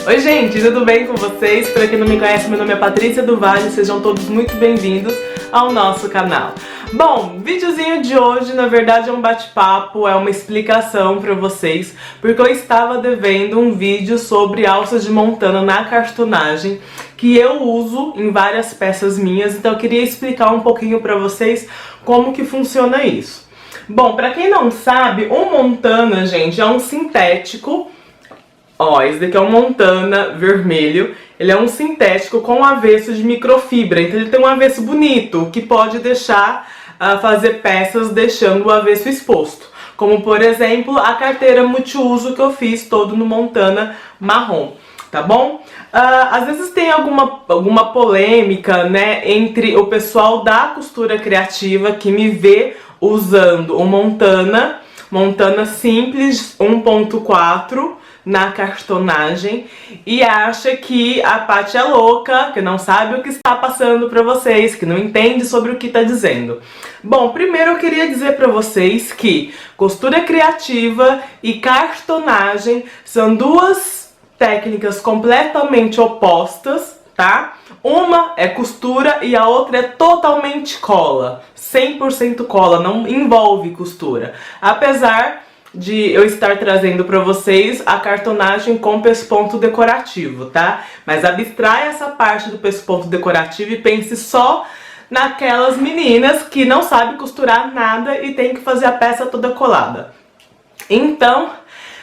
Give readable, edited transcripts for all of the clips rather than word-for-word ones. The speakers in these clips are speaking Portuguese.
Oi gente, tudo bem com vocês? Pra quem não me conhece, meu nome é Patrícia do Vale, sejam todos muito bem-vindos ao nosso canal. Bom, videozinho de hoje, na verdade é um bate-papo, é uma explicação pra vocês, porque eu estava devendo um vídeo sobre alças de montana na cartonagem, que eu uso em várias peças minhas, então eu queria explicar um pouquinho pra vocês como que funciona isso. Bom, pra quem não sabe, o montana, gente, é um sintético. Ó, esse daqui é um montana vermelho. Ele é um sintético com avesso de microfibra. Então ele tem um avesso bonito, que pode deixar, fazer peças deixando o avesso exposto. Como, por exemplo, a carteira multiuso que eu fiz todo no montana marrom. Tá bom? Às vezes tem alguma polêmica, né, entre o pessoal da costura criativa que me vê usando o montana simples 1.4 na cartonagem e acha que a Paty é louca, que não sabe o que está passando pra vocês, que não entende sobre o que está dizendo. Bom, primeiro eu queria dizer pra vocês que costura criativa e cartonagem são duas técnicas completamente opostas, tá? Uma é costura e a outra é totalmente cola, 100% cola, não envolve costura. Apesar de eu estar trazendo pra vocês a cartonagem com pesponto decorativo, tá? Mas abstrai essa parte do pesponto decorativo e pense só naquelas meninas que não sabem costurar nada e tem que fazer a peça toda colada. Então,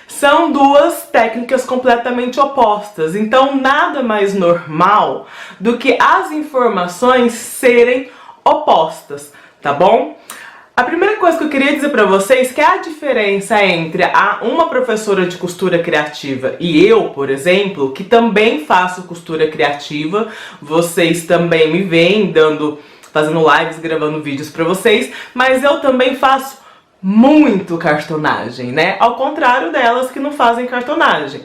são duas técnicas completamente opostas, então nada mais normal do que as informações serem opostas, tá bom? A primeira coisa que eu queria dizer pra vocês é que a diferença entre uma professora de costura criativa e eu, por exemplo, que também faço costura criativa, vocês também me veem fazendo lives, gravando vídeos pra vocês, mas eu também faço muito cartonagem, né? Ao contrário delas que não fazem cartonagem.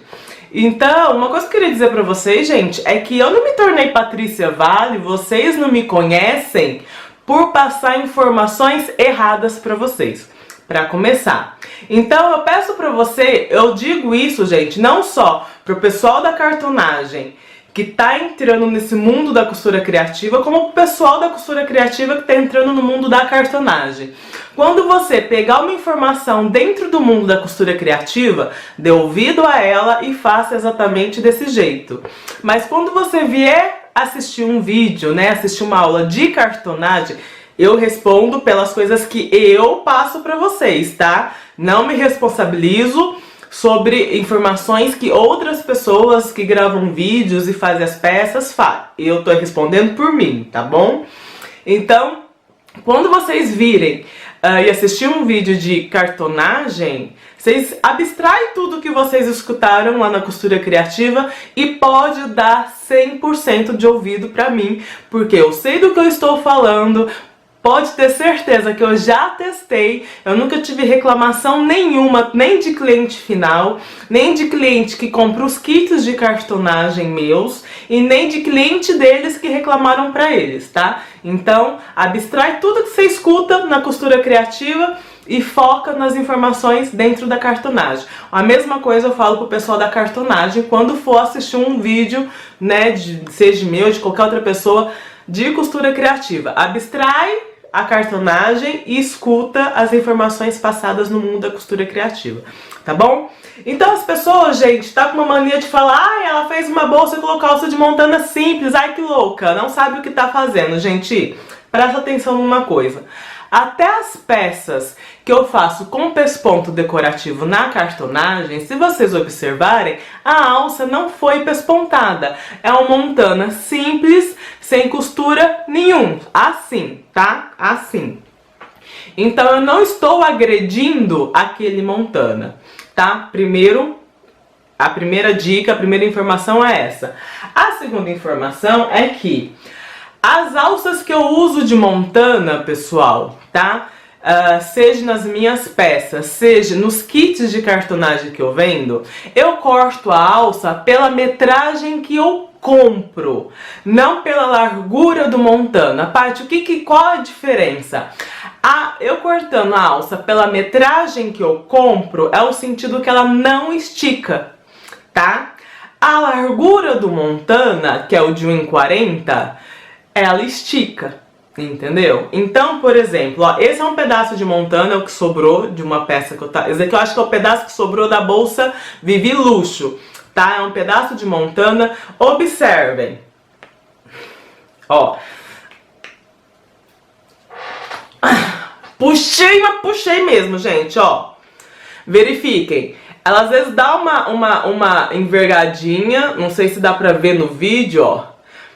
Então, uma coisa que eu queria dizer pra vocês, gente, é que eu não me tornei Patrícia Vale, vocês não me conhecem por passar informações erradas pra vocês. Pra começar. Então, eu peço pra você, eu digo isso, gente, não só pro pessoal da cartonagem que tá entrando nesse mundo da costura criativa, como o pessoal da costura criativa que tá entrando no mundo da cartonagem. Quando você pegar uma informação dentro do mundo da costura criativa, dê ouvido a ela e faça exatamente desse jeito. Mas quando você vier assistir um vídeo, né, assistir uma aula de cartonagem, eu respondo pelas coisas que eu passo pra vocês, tá? Não me responsabilizo sobre informações que outras pessoas que gravam vídeos e fazem as peças fazem. Eu tô respondendo por mim, tá bom? Então, quando vocês virem e assistir um vídeo de cartonagem, vocês abstraem tudo que vocês escutaram lá na costura criativa e pode dar 100% de ouvido pra mim, porque eu sei do que eu estou falando. Pode ter certeza que eu já testei, eu nunca tive reclamação nenhuma, nem de cliente final, nem de cliente que compra os kits de cartonagem meus, e nem de cliente deles que reclamaram pra eles, tá? Então, abstrai tudo que você escuta na costura criativa e foca nas informações dentro da cartonagem. A mesma coisa eu falo pro pessoal da cartonagem quando for assistir um vídeo, né, seja meu, de qualquer outra pessoa, de costura criativa. Abstrai a cartonagem e escuta as informações passadas no mundo da costura criativa, tá bom? Então as pessoas, gente, tá com uma mania de falar: ai, ela fez uma bolsa e colocou alça de montana simples, ai que louca, não sabe o que tá fazendo. Gente, presta atenção numa coisa. Até as peças que eu faço com pesponto decorativo na cartonagem, se vocês observarem, a alça não foi pespontada. É uma montana simples, sem costura nenhum. Assim, tá? Assim. Então eu não estou agredindo aquele montana, tá? A primeira dica, a primeira informação é essa. A segunda informação é que as alças que eu uso de montana, pessoal, tá? Seja nas minhas peças, seja nos kits de cartonagem que eu vendo, eu corto a alça pela metragem que eu compro, não pela largura do montana. Paty, qual a diferença? Eu cortando a alça pela metragem que eu compro é o sentido que ela não estica, tá? A largura do Montana, que é o de 1,40, ela estica, entendeu? Então, por exemplo, ó, esse é um pedaço de Montana, o que sobrou de uma peça que eu tava... Esse aqui eu acho que é o pedaço que sobrou da bolsa Vivi Luxo, tá? É um pedaço de Montana. Observem. Ó. Puxei, mas puxei mesmo, gente, ó. Verifiquem. Ela às vezes dá uma envergadinha, não sei se dá pra ver no vídeo, ó.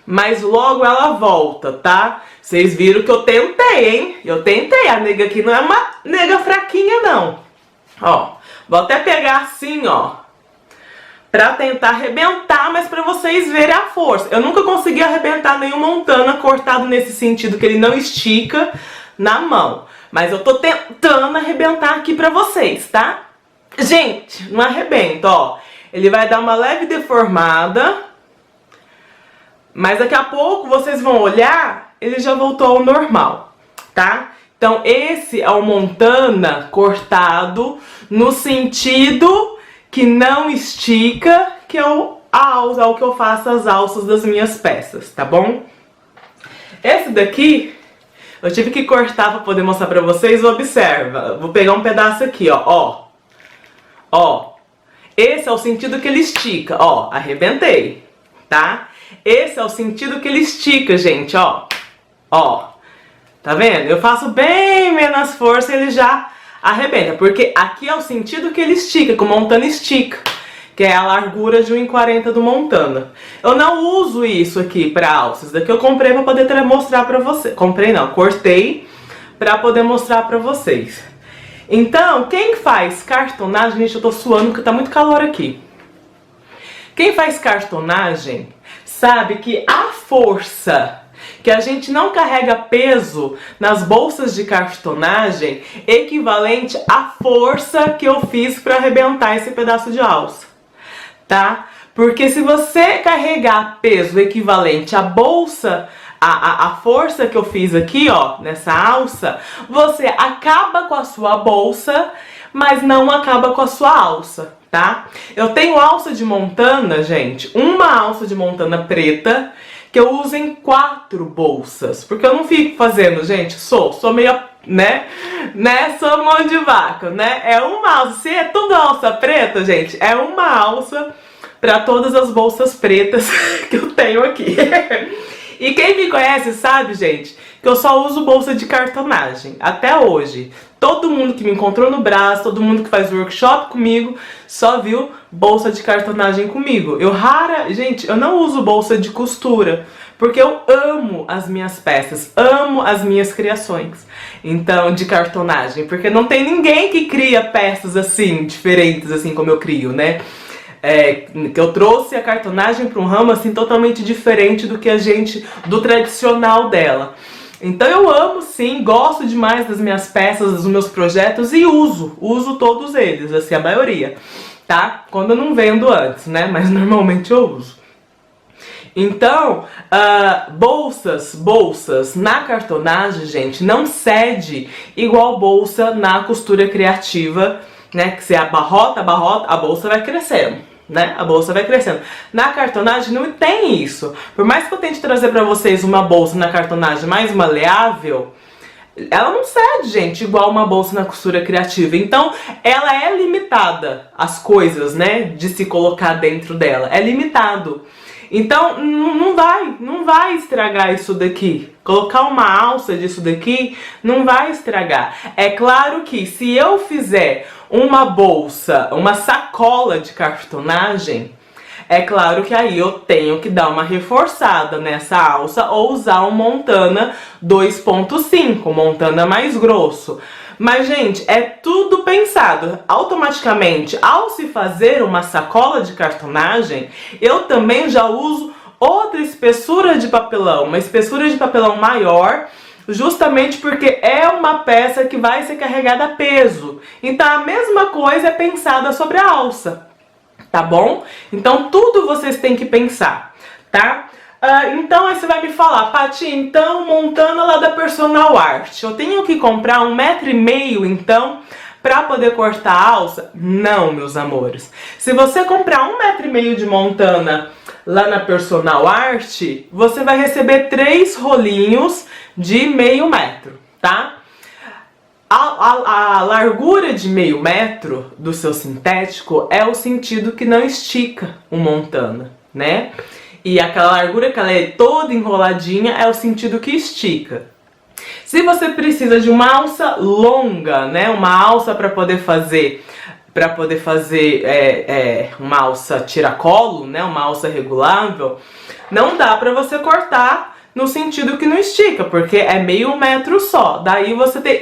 Mas logo ela volta, tá? Vocês viram que eu tentei, hein? Eu tentei. A nega aqui não é uma nega fraquinha, não. Ó, vou até pegar assim, ó, pra tentar arrebentar, mas pra vocês verem a força. Eu nunca consegui arrebentar nenhum Montana cortado nesse sentido, que ele não estica na mão. Mas eu tô tentando arrebentar aqui pra vocês, tá? Gente, não arrebenta, ó. Ele vai dar uma leve deformada, mas daqui a pouco vocês vão olhar, ele já voltou ao normal, tá? Então esse é o Montana cortado no sentido que não estica, que é o que eu faço as alças das minhas peças, tá bom? Esse daqui eu tive que cortar para poder mostrar para vocês. Observa, vou pegar um pedaço aqui, ó. Ó, esse é o sentido que ele estica, ó, arrebentei, tá? Esse é o sentido que ele estica, gente, ó. Ó, tá vendo? Eu faço bem menos força e ele já arrebenta, porque aqui é o sentido que ele estica, que o Montana estica, que é a largura de 1,40 do Montana. Eu não uso isso aqui pra alça, isso daqui eu comprei pra poder mostrar pra vocês. Comprei não, cortei pra poder mostrar pra vocês. Então, quem faz cartonagem... Gente, eu tô suando porque tá muito calor aqui. Quem faz cartonagem sabe que a força que a gente não carrega peso nas bolsas de cartonagem é equivalente à força que eu fiz para arrebentar esse pedaço de alça, tá? Porque se você carregar peso equivalente à bolsa, a força que eu fiz aqui, ó, nessa alça, você acaba com a sua bolsa, mas não acaba com a sua alça, tá? Eu tenho alça de Montana, gente, uma alça de Montana preta, que eu uso em 4 bolsas, porque eu não fico fazendo, gente, sou meio, né, sou mão de vaca, né, é uma alça, se é tudo alça preta, gente, é uma alça para todas as bolsas pretas que eu tenho aqui. E quem me conhece sabe, gente, que eu só uso bolsa de cartonagem, até hoje. Todo mundo que me encontrou no braço, todo mundo que faz workshop comigo, só viu bolsa de cartonagem comigo. Gente, eu não uso bolsa de costura, porque eu amo as minhas peças, amo as minhas criações, então, de cartonagem, porque não tem ninguém que cria peças assim, diferentes, assim como eu crio, né? Que eu trouxe a cartonagem para um ramo assim totalmente diferente do tradicional dela. Então eu amo sim, gosto demais das minhas peças, dos meus projetos e uso todos eles, assim, a maioria, tá? Quando eu não vendo antes, né? Mas normalmente eu uso. Então, bolsas na cartonagem, gente, não cede igual bolsa na costura criativa, né? Que você abarrota, a bolsa vai crescendo. Né? A bolsa vai crescendo. Na cartonagem não tem isso. Por mais que eu tente trazer pra vocês uma bolsa na cartonagem mais maleável, ela não cede, gente, igual uma bolsa na costura criativa. Então, ela é limitada, as coisas, né, de se colocar dentro dela. É limitado. Então, não vai estragar isso daqui. Colocar uma alça disso daqui não vai estragar. É claro que se eu fizer uma bolsa, uma sacola de cartonagem, é claro que aí eu tenho que dar uma reforçada nessa alça ou usar um Montana 2.5, Montana mais grosso. Mas, gente, é tudo pensado. Automaticamente, ao se fazer uma sacola de cartonagem, eu também já uso outra espessura de papelão, uma espessura de papelão maior, justamente porque é uma peça que vai ser carregada a peso. Então, a mesma coisa é pensada sobre a alça, tá bom? Então, tudo vocês têm que pensar, tá? Então aí você vai me falar, Paty, então Montana lá da Personal Art, eu tenho que comprar 1,5 m então para poder cortar a alça? Não, meus amores. Se você comprar 1,5 metro de montana lá na Personal Art, você vai receber 3 rolinhos de meio metro, tá? A largura de meio metro do seu sintético é o sentido que não estica o montana, né? E aquela largura que ela é toda enroladinha é o sentido que estica. Se você precisa de uma alça longa, né? Uma alça para poder fazer uma alça tiracolo, né? Uma alça regulável, não dá para você cortar no sentido que não estica, porque é meio metro só. Daí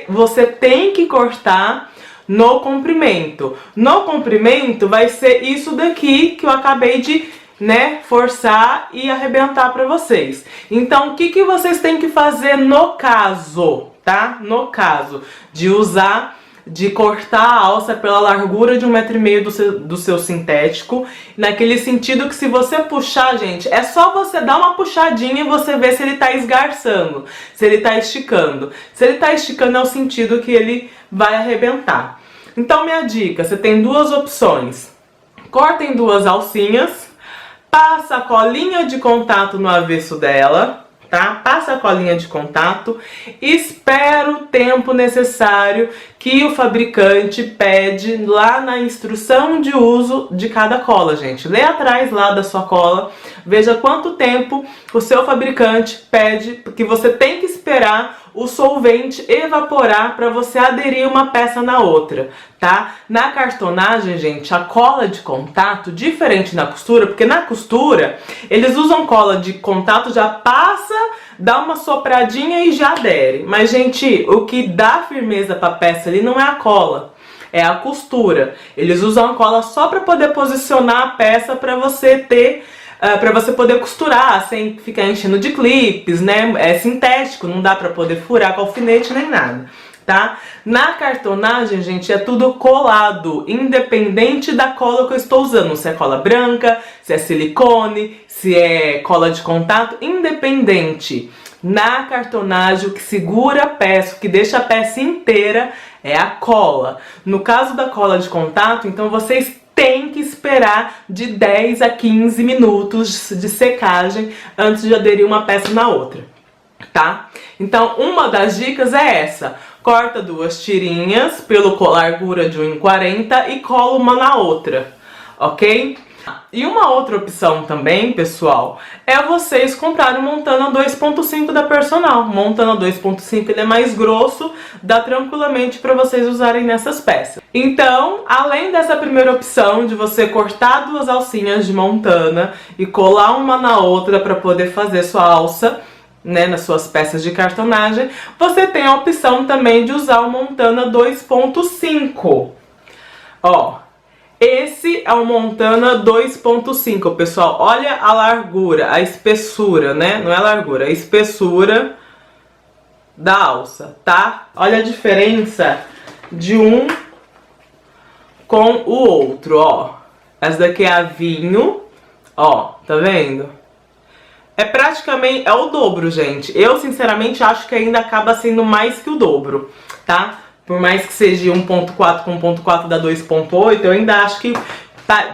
você tem que cortar no comprimento. No comprimento vai ser isso daqui que eu acabei de, né, forçar e arrebentar para vocês. Então, o que vocês têm que fazer no caso, tá? No caso de cortar a alça pela largura de 1,5 metro do seu sintético, naquele sentido que se você puxar, gente, é só você dar uma puxadinha e você ver se ele tá esgarçando, se ele tá esticando. Se ele tá esticando é o sentido que ele vai arrebentar. Então, minha dica, você tem 2 opções. Corta em 2 alcinhas, passa a colinha de contato no avesso dela, tá? Passa a colinha de contato, espera o tempo necessário que o fabricante pede lá na instrução de uso de cada cola, gente. Lê atrás lá da sua cola, veja quanto tempo o seu fabricante pede, porque você tem que esperar o solvente evaporar para você aderir uma peça na outra, tá? Na cartonagem, gente, a cola de contato, diferente na costura, porque na costura eles usam cola de contato, já passa, dá uma sopradinha e já adere. Mas, gente, o que dá firmeza para a peça ali não é a cola, é a costura. Eles usam a cola só para poder posicionar a peça para você ter para você poder costurar sem ficar enchendo de clipes, né? É sintético, não dá para poder furar com alfinete nem nada, tá? Na cartonagem, gente, é tudo colado, independente da cola que eu estou usando, se é cola branca, se é silicone, se é cola de contato, independente. Na cartonagem, o que segura a peça, o que deixa a peça inteira é a cola. No caso da cola de contato, então vocês tem que esperar de 10 a 15 minutos de secagem antes de aderir uma peça na outra, tá? Então, uma das dicas é essa. Corta 2 tirinhas pela largura de 1,40 e cola uma na outra, ok? E uma outra opção também, pessoal, é vocês comprarem o Montana 2.5 da Personal. O Montana 2.5 ele é mais grosso, dá tranquilamente para vocês usarem nessas peças. Então, além dessa primeira opção de você cortar 2 alcinhas de Montana e colar uma na outra para poder fazer sua alça, né, nas suas peças de cartonagem, você tem a opção também de usar o Montana 2.5. Ó, esse é o Montana 2.5, pessoal. Olha a largura, a espessura, né? Não é a largura, a espessura da alça, tá? Olha a diferença de um com o outro, ó. Essa daqui é a vinho, ó, tá vendo? É praticamente, é o dobro, gente. Eu, sinceramente, acho que ainda acaba sendo mais que o dobro, tá? Por mais que seja 1.4 com 1.4 da 2.8, eu ainda acho que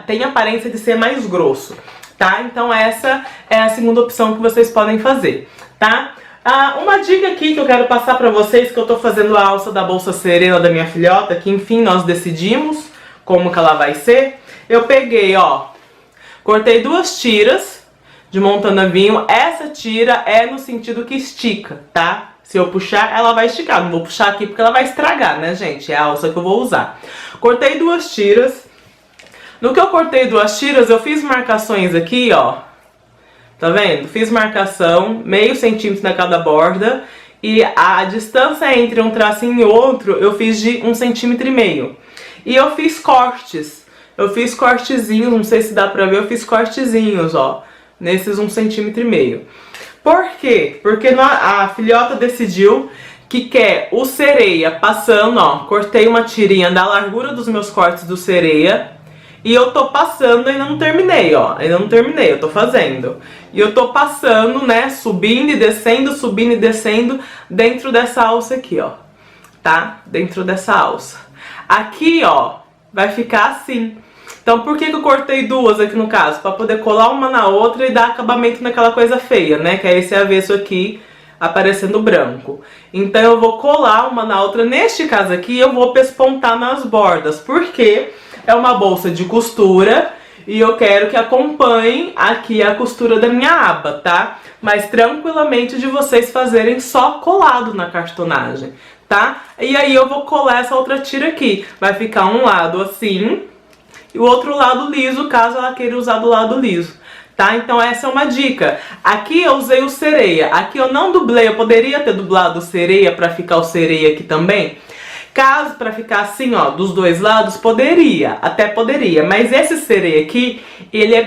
tem aparência de ser mais grosso, tá? Então essa é a segunda opção que vocês podem fazer, tá? Uma dica aqui que eu quero passar pra vocês, que eu tô fazendo a alça da bolsa serena da minha filhota, que enfim nós decidimos como que ela vai ser. Eu peguei, ó, cortei 2 tiras de Montana vinho. Essa tira é no sentido que estica, tá? Se eu puxar, ela vai esticar. Não vou puxar aqui porque ela vai estragar, né, gente? É a alça que eu vou usar. Cortei 2 tiras. No que eu cortei 2 tiras, eu fiz marcações aqui, ó. Tá vendo? Fiz marcação, meio centímetro na cada borda. E a distância entre um tracinho e outro, eu fiz de 1,5 centímetro. E eu fiz cortes. Eu fiz cortezinhos, não sei se dá pra ver, eu fiz cortezinhos, ó. Nesses 1,5 centímetro. Por quê? Porque a filhota decidiu que quer o sereia passando, ó. Cortei uma tirinha da largura dos meus cortes do sereia. E eu tô passando, ainda não terminei, ó. Ainda não terminei, eu tô fazendo. E eu tô passando, né, subindo e descendo dentro dessa alça aqui, ó. tá? Dentro dessa alça. Aqui, ó, vai ficar assim. Então por que eu cortei duas aqui no caso? Pra poder colar uma na outra e dar acabamento naquela coisa feia, né? Que é esse avesso aqui aparecendo branco. Então eu vou colar uma na outra. Neste caso aqui eu vou pespontar nas bordas, porque é uma bolsa de costura e eu quero que acompanhe aqui a costura da minha aba, tá? Mas tranquilamente de vocês fazerem só colado na cartonagem, tá? E aí eu vou colar essa outra tira aqui. Vai ficar um lado assim e o outro lado liso, caso ela queira usar do lado liso. Tá? Então essa é uma dica. Aqui eu usei o sereia, aqui eu não dublei, eu poderia ter dublado o sereia pra ficar o sereia aqui também. Caso pra ficar assim, ó, dos dois lados, poderia, até poderia. Mas esse sereia aqui, ele é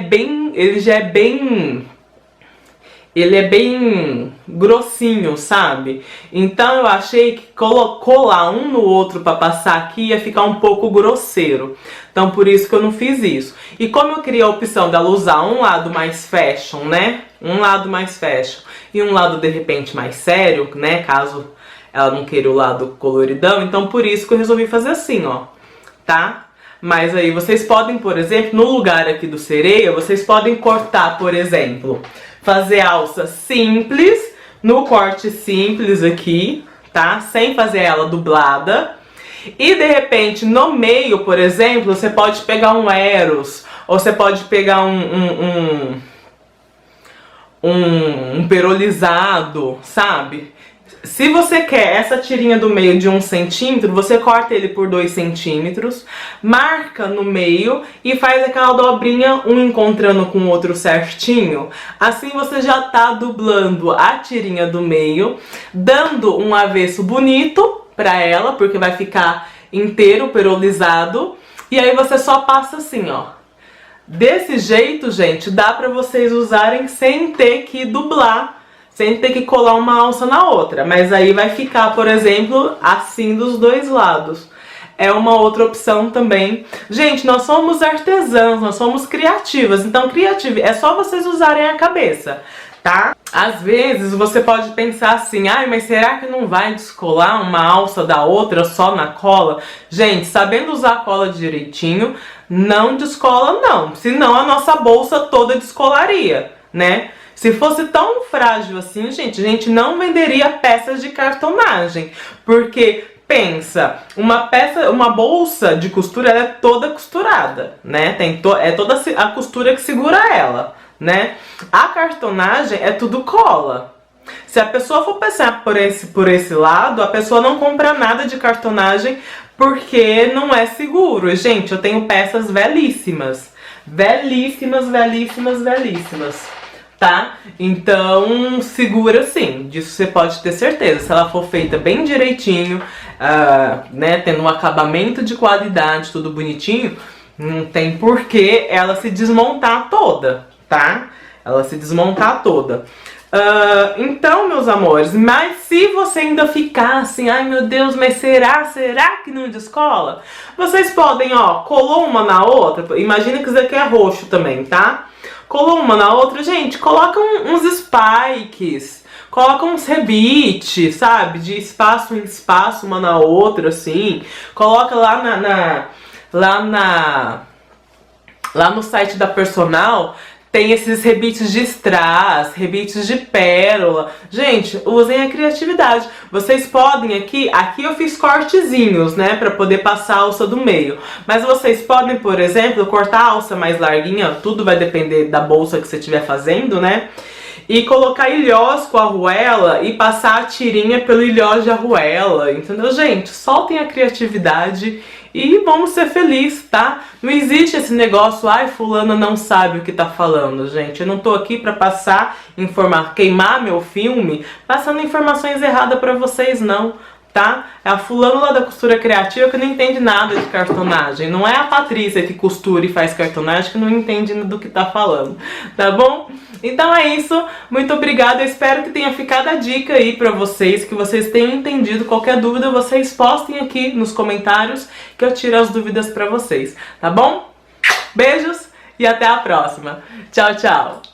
bem grossinho, sabe? Então eu achei que colar um no outro pra passar aqui ia ficar um pouco grosseiro. Então por isso que eu não fiz isso. E como eu queria a opção dela usar um lado mais fashion, né? Um lado mais fashion e um lado de repente mais sério, né? Caso ela não queira o lado coloridão. Então por isso que eu resolvi fazer assim, ó. Tá? Mas aí vocês podem, por exemplo, no lugar aqui do sereia, vocês podem cortar, por exemplo, fazer alça simples, no corte simples aqui, tá? Sem fazer ela dublada. E de repente, no meio, por exemplo, você pode pegar um Eros, ou você pode pegar um perolizado, sabe? Se você quer essa tirinha do meio de 1 centímetro, você corta ele por 2 centímetros, marca no meio e faz aquela dobrinha, um encontrando com o outro certinho. Assim você já tá dublando a tirinha do meio, dando um avesso bonito pra ela, porque vai ficar inteiro perolizado. E aí você só passa assim, ó. Desse jeito, gente, dá pra vocês usarem sem ter que dublar, sem ter que colar uma alça na outra. Mas aí vai ficar, por exemplo, assim dos dois lados. É uma outra opção também. Gente, nós somos artesãs, nós somos criativas. Então, é só vocês usarem a cabeça, tá? Às vezes você pode pensar assim, ai, mas será que não vai descolar uma alça da outra só na cola? Gente, sabendo usar a cola direitinho, não descola não. Senão a nossa bolsa toda descolaria, né? Se fosse tão frágil assim, gente, a gente não venderia peças de cartonagem. Porque, pensa, uma bolsa de costura, ela é toda costurada, né? É toda a costura que segura ela, né? A cartonagem é tudo cola. Se a pessoa for pensar por esse lado, a pessoa não compra nada de cartonagem porque não é seguro. Gente, eu tenho peças velhíssimas. Velhíssimas, velhíssimas, velhíssimas. Tá? Então, segura sim, disso você pode ter certeza. Se ela for feita bem direitinho, né, tendo um acabamento de qualidade, tudo bonitinho, não tem porquê ela se desmontar toda, tá? Ela se desmontar toda. Então, meus amores, mas se você ainda ficar assim, ai meu Deus, mas será que não descola? Vocês podem, ó, colou uma na outra, imagina que isso aqui é roxo também, tá? Colou uma na outra, gente, coloca uns spikes, coloca uns rebites, sabe? De espaço em espaço, uma na outra, assim. Coloca lá lá no site da Personal, tem esses rebites de strass, rebites de pérola. Gente, usem a criatividade. Vocês podem aqui eu fiz cortezinhos, né, pra poder passar a alça do meio. Mas vocês podem, por exemplo, cortar a alça mais larguinha, tudo vai depender da bolsa que você estiver fazendo, né? E colocar ilhós com a arruela e passar a tirinha pelo ilhós de arruela, entendeu, gente? Soltem a criatividade e vamos ser felizes, tá? Não existe esse negócio, ai, fulana não sabe o que tá falando, gente. Eu não tô aqui pra queimar meu filme, passando informações erradas pra vocês, não, tá? É a fulana lá da costura criativa que não entende nada de cartonagem. Não é a Patrícia que costura e faz cartonagem que não entende do que tá falando, tá bom? Então é isso, muito obrigada, eu espero que tenha ficado a dica aí pra vocês, que vocês tenham entendido. Qualquer dúvida vocês postem aqui nos comentários que eu tiro as dúvidas pra vocês, tá bom? Beijos e até a próxima. Tchau, tchau!